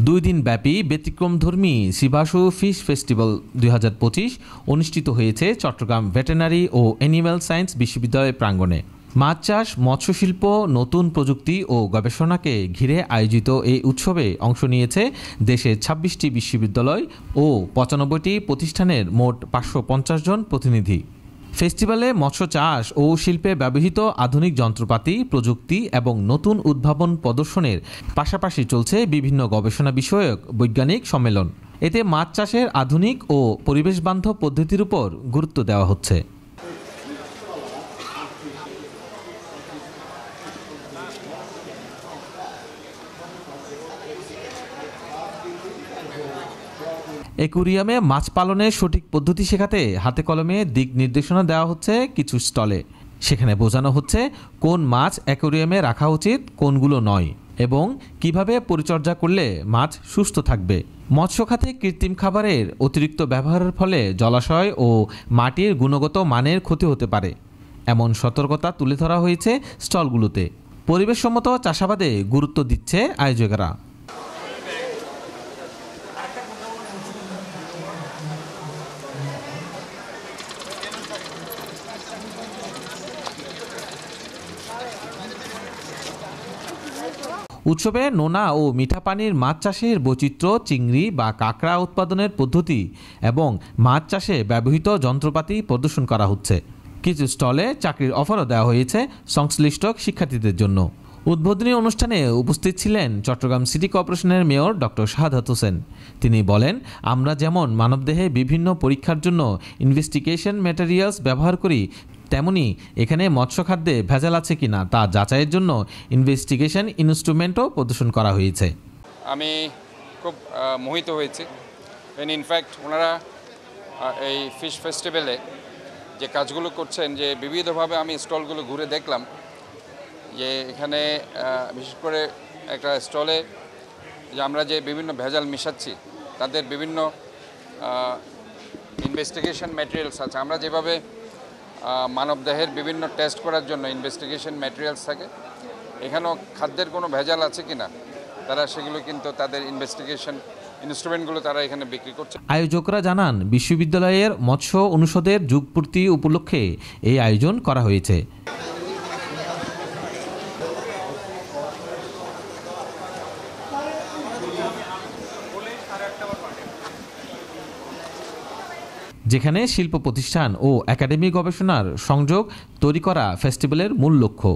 দুই দিন ব্যাপী ব্যতিক্রমধর্মী সিবাসু ফিশ ফেস্টিভ্যাল 2025 অনুষ্ঠিত হয়েছে চট্টগ্রাম ভেটেরিনারি ও অ্যানিম্যাল সায়েন্স বিশ্ববিদ্যালয় প্রাঙ্গণে। মাছ চাষ, মৎস্যশিল্প, নতুন প্রযুক্তি ও গবেষণাকে ঘিরে আয়োজিত এই উৎসবে অংশ নিয়েছে দেশের 26টি বিশ্ববিদ্যালয় ও 95টি প্রতিষ্ঠানের মোট 550 জন প্রতিনিধি। ফেস্টিভ্যালে মৎস্য চাষ ও শিল্পে ব্যবহৃত আধুনিক যন্ত্রপাতি, প্রযুক্তি এবং নতুন উদ্ভাবন প্রদর্শনের পাশাপাশি চলছে বিভিন্ন গবেষণা বিষয়ক বৈজ্ঞানিক সম্মেলন। এতে মাছ চাষের আধুনিক ও পরিবেশবান্ধব পদ্ধতির উপর গুরুত্ব দেওয়া হচ্ছে। অ্যাকুরিয়ামে মাছ পালনের সঠিক পদ্ধতি শেখাতে হাতে কলমে দিক নির্দেশনা দেওয়া হচ্ছে কিছু স্টলে। সেখানে বোঝানো হচ্ছে কোন মাছ অ্যাকুরিয়ামে রাখা উচিত, কোনগুলো নয়, এবং কিভাবে পরিচর্যা করলে মাছ সুস্থ থাকবে। মৎস্য খাতে কৃত্রিম খাবারের অতিরিক্ত ব্যবহারের ফলে জলাশয় ও মাটির গুণগত মানের ক্ষতি হতে পারে, এমন সতর্কতা তুলে ধরা হয়েছে স্টলগুলোতে। পরিবেশসম্মত চাষাবাদে গুরুত্ব দিচ্ছে আয়োজকেরা। উৎসবে নোনা ও মিঠা পানির মাছ চাষের বৈচিত্র্য, চিংড়ি বা কাঁকড়া উৎপাদনের পদ্ধতি এবং মাছ চাষে ব্যবহৃত যন্ত্রপাতি প্রদর্শন করা হচ্ছে। কিছু স্টলে চাকরির অফারও দেওয়া হয়েছে সংশ্লিষ্ট শিক্ষার্থীদের জন্য। উদ্বোধনী অনুষ্ঠানে উপস্থিত ছিলেন চট্টগ্রাম সিটি কর্পোরেশনের মেয়র ডক্টর শাহাদাত হোসেন। তিনি বলেন, আমরা যেমন মানবদেহে বিভিন্ন পরীক্ষার জন্য ইনভেস্টিগেশন ম্যাটেরিয়ালস ব্যবহার করি, তেমনি এখানে মৎস্য খাদ্যে ভেজাল আছে কিনা তা যাচাইয়ের জন্য ইনভেস্টিগেশন ইনস্ট্রুমেন্টও প্রদর্শন করা হয়েছে। আমি খুব মোহিত হয়েছি। ইনফ্যাক্ট ওনারা এই ফিশ ফেস্টিভ্যালে যে কাজগুলো করছেন, যে বিবিধভাবে আমি স্টলগুলো ঘুরে দেখলাম, যে এখানে বিশেষ করে একটা স্টলে যে আমরা যে বিভিন্ন ভেজাল মিশাচ্ছি, তাদের বিভিন্ন ইনভেস্টিগেশন ম্যাটেরিয়ালস আছে। আমরা যেভাবে মানবদেহের বিভিন্ন টেস্ট করার জন্য ইনভেস্টিগেশন ম্যাটেরিয়ালস থাকে, এখানেও খাদ্যের কোনো ভেজাল আছে কিনা তারা সেগুলো কিন্তু তাদের ইনভেস্টিগেশন ইনস্ট্রুমেন্টগুলো তারা এখানে বিক্রি করছে। আয়োজকরা জানান, বিশ্ববিদ্যালয়ের মৎস্য অনুষদের যুগপূর্তি উপলক্ষে এই আয়োজন করা হয়েছে। যেখানে শিল্প প্রতিষ্ঠান ও একাডেমি গবেষণার সংযোগ তৈরি করা ফেস্টিভ্যালের মূল লক্ষ্য।